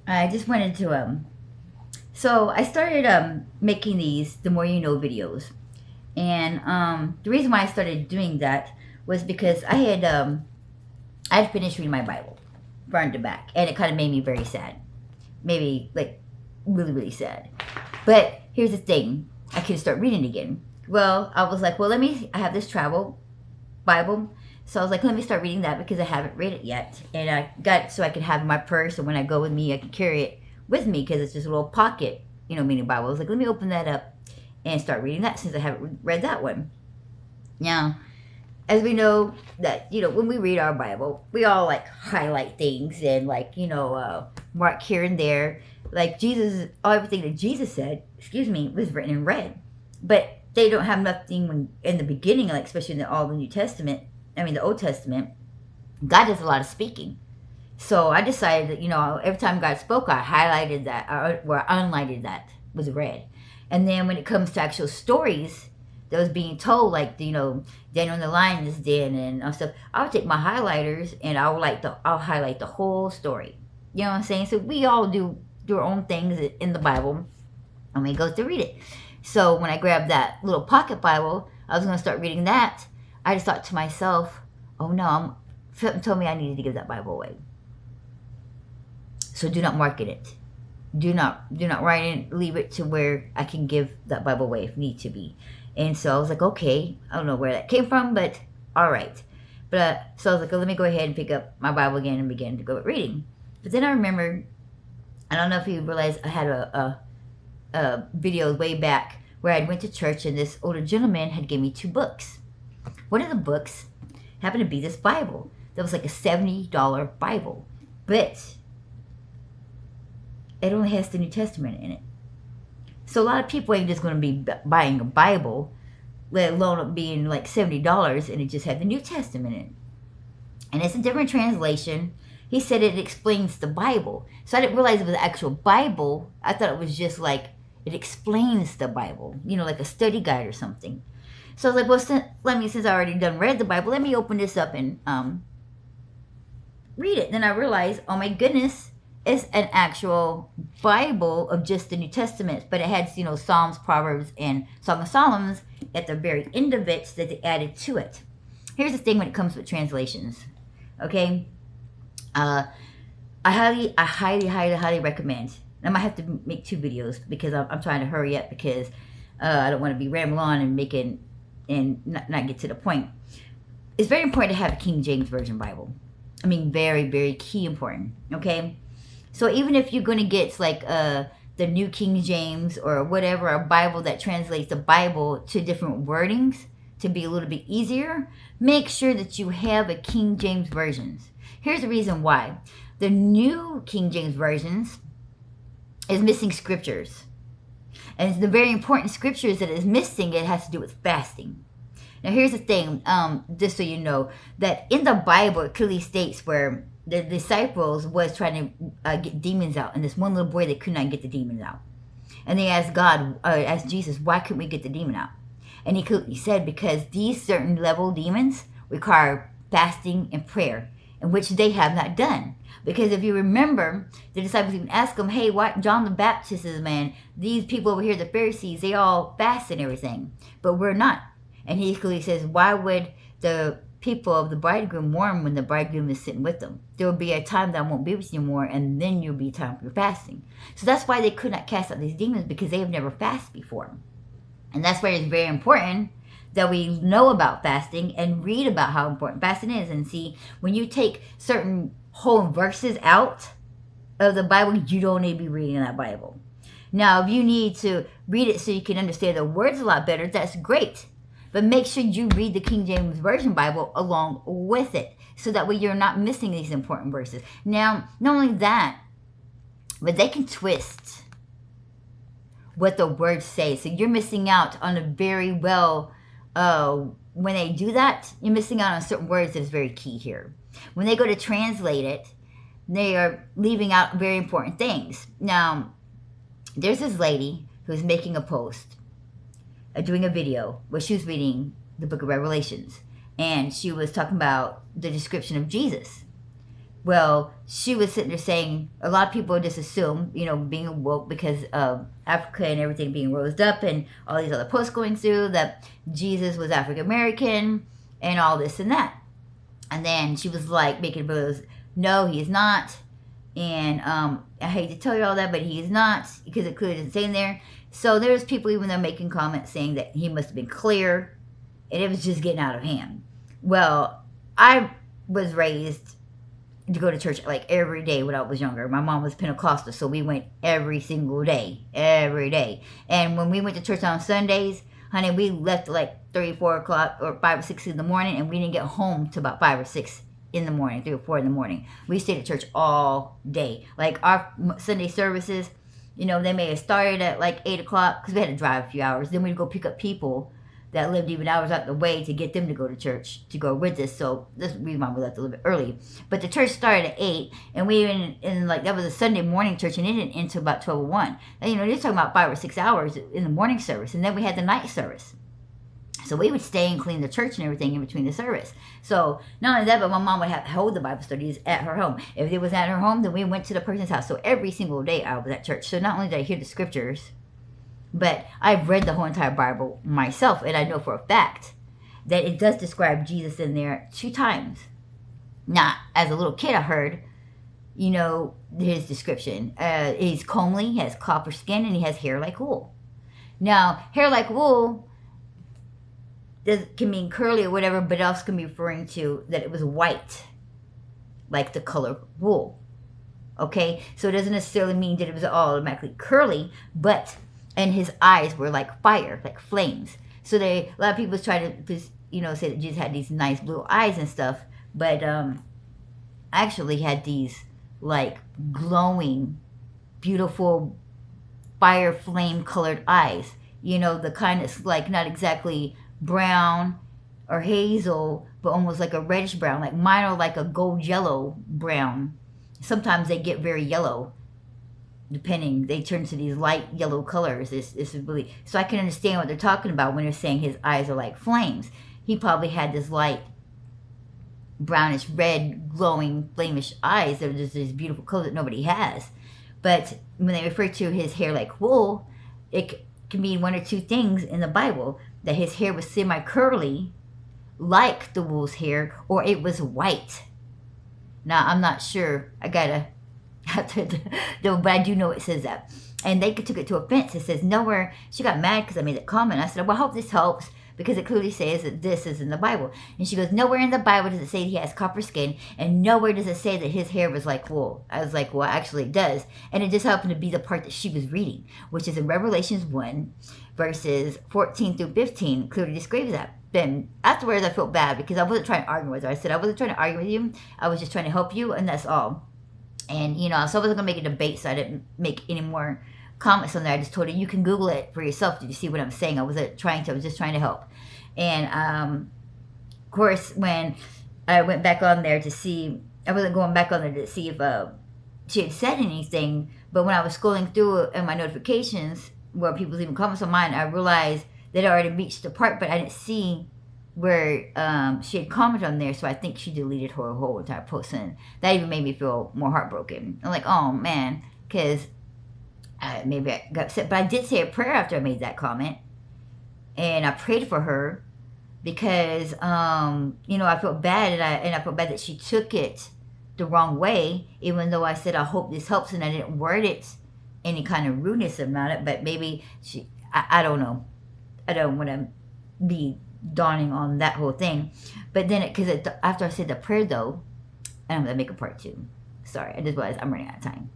I just wanted to so I started making these the more you know videos. And the reason why I started doing that was because I had finished reading my Bible front to back, and it kind of made me very sad. Maybe like really really sad. But here's the thing: I couldn't start reading again. Well, I was like, well, let me. I have this travel Bible. So I was like, let me start reading that because I haven't read it yet. And I got it so I could have it in my purse. And when I go with me, I can carry it with me because it's just a little pocket, mini Bible. I was like, let me open that up and start reading that since I haven't read that one. Now, as we know that, when we read our Bible, we all like highlight things and like, mark here and there. Like Jesus, everything that Jesus said, was written in red. But they don't have nothing in the beginning, like especially in all the New Testament. I mean, the Old Testament. God does a lot of speaking. So I decided that, every time God spoke, I highlighted that or unlighted that with red. And then when it comes to actual stories that was being told, like, Daniel in the Lion's Den and stuff, I'll take my highlighters and I'll highlight the whole story. You know what I'm saying? So we all do our own things in the Bible and we go to read it. So when I grabbed that little pocket Bible, I was going to start reading that. I just thought to myself, oh no, something told me I needed to give that Bible away. So do not market it. Do not write it, leave it to where I can give that Bible away if need to be. And so I was like, okay, I don't know where that came from, but all right. But so I was like, oh, let me go ahead and pick up my Bible again and begin to go reading. But then I remembered, I don't know if you realize I had a video way back where I went to church and this older gentleman had given me 2 books. One of the books happened to be this Bible. That was like a $70 Bible. But it only has the New Testament in it. So a lot of people ain't just going to be buying a Bible, let alone it being like $70 and it just had the New Testament in it. And it's a different translation. He said it explains the Bible. So I didn't realize it was the actual Bible. I thought it was just like it explains the Bible, like a study guide or something. So I was like, well, since I already done read the Bible, let me open this up and read it. Then I realized, oh my goodness, it's an actual Bible of just the New Testament, but it had, Psalms, Proverbs, and Song of Solomon at the very end of it that they added to it. Here's the thing when it comes with translations, okay? I highly recommend. I might have to make 2 videos because I'm trying to hurry up because I don't want to be rambling on and not get to the point. It's very important to have a King James Version Bible. I mean, very, very key important, okay? So even if you're going to get like the New King James or whatever, a Bible that translates the Bible to different wordings to be a little bit easier, make sure that you have a King James versions. Here's the reason why. The New King James versions is missing scriptures. And it's the very important scriptures that is missing. It has to do with fasting. Now here's the thing, just so you know, that in the Bible it clearly states where the disciples was trying to get demons out, and this one little boy, they could not get the demons out. And they asked Jesus, why couldn't we get the demon out? And he said, because these certain level demons require fasting and prayer, in which they have not done. Because if you remember, the disciples even asked him, hey, why John the Baptist is man, these people over here, the Pharisees, they all fast and everything, but we're not. And he clearly says, why would the people of the bridegroom mourn when the bridegroom is sitting with them? There will be a time that I won't be with you anymore, and then you'll be time for your fasting. So that's why they could not cast out these demons, because they have never fasted before. And that's why it's very important that we know about fasting and read about how important fasting is. And see, when you take certain whole verses out of the Bible, you don't need to be reading that Bible. Now, if you need to read it so you can understand the words a lot better, that's great. But make sure you read the King James Version Bible along with it, so that way you're not missing these important verses. Now, not only that, but they can twist what the words say. So you're missing out on a very well, when they do that, you're missing out on certain words that is very key here. When they go to translate it, they are leaving out very important things. Now, there's this lady who's making a post, doing a video where she was reading the book of Revelations, and she was talking about the description of Jesus. Well, she was sitting there saying a lot of people just assume, being woke because of Africa and everything being rose up and all these other posts going through, that Jesus was African American and all this and that. And then she was like making videos, no, he is not. And I hate to tell you all that, but he is not, because it clearly doesn't say in there. So there's people even though making comments saying that he must have been clear and it was just getting out of hand. Well, I was raised to go to church like every day when I was younger. My mom was Pentecostal, so we went every single day, every day. And when we went to church on Sundays, honey, we left at like 3 or 4 o'clock or 5 or 6 in the morning, and we didn't get home till about 5 or 6 in the morning, 3 or 4 in the morning. We stayed at church all day. Like our Sunday services, they may have started at like 8 o'clock because we had to drive a few hours. Then we'd go pick up people that lived even hours out the way to get them to go to church, to go with us. So this reason why we left a little bit early. But the church started at 8, and we even in like, that was a Sunday morning church, and it didn't end until about 12:01. And they're talking about 5 or 6 hours in the morning service, and then we had the night service. So we would stay and clean the church and everything in between the service. So not only that, but my mom would have hold the Bible studies at her home. If it was at her home, then we went to the person's house. So every single day I was at church. So not only did I hear the scriptures, but I've read the whole entire Bible myself, and I know for a fact that it does describe Jesus in there 2 times. Now, as a little kid, I heard, his description. He's comely, he has copper skin, and he has hair like wool. Now, hair like wool can mean curly or whatever, but it also can be referring to that it was white, like the color wool. Okay? So it doesn't necessarily mean that it was all automatically curly, but... and his eyes were like fire, like flames. So a lot of people try to, say that Jesus had these nice blue eyes and stuff, but actually had these like glowing, beautiful, fire flame colored eyes. The kind that's like not exactly brown or hazel, but almost like a reddish brown. Like mine are like a gold yellow brown. Sometimes they get very yellow. Depending, they turn to these light yellow colors. It's really, so I can understand what they're talking about when they're saying his eyes are like flames. He probably had this light brownish red glowing flamish eyes that are just this beautiful color that nobody has. But when they refer to his hair like wool, it can mean one or two things in the Bible: that his hair was semi curly like the wool's hair, or it was white. Now I'm not sure, I gotta but I do know it says that. And they took it to offense. It says nowhere. She got mad because I made that comment. I said, well, I hope this helps, because it clearly says that this is in the Bible. And she goes, nowhere in the Bible does it say he has copper skin, and nowhere does it say that his hair was like wool. I was like, well, actually it does. And it just happened to be the part that she was reading, which is in Revelations 1, verses 14 through 15, clearly describes that. Then afterwards I felt bad because I wasn't trying to argue with her. I said, I wasn't trying to argue with you. I was just trying to help you, and that's all. And, so I wasn't going to make a debate, so I didn't make any more comments on there. I just told her, you can Google it for yourself. Did you see what I'm saying? I was just trying to help. And, of course, when I went back on there to see, I wasn't going back on there to see if she had said anything, but when I was scrolling through in my notifications where people leaving comments on mine, I realized that I already reached the part, but I didn't see where she had commented on there, so I think she deleted her whole entire post, and that even made me feel more heartbroken. I'm like, oh man, because maybe I got upset, but I did say a prayer after I made that comment, and I prayed for her because I felt bad, and I felt bad that she took it the wrong way, even though I said I hope this helps, and I didn't word it any kind of rudeness about it. But maybe I don't know. I don't want to be dawning on that whole thing. But then after I said the prayer though, and I'm gonna make a part 2. Sorry, I just realized I'm running out of time.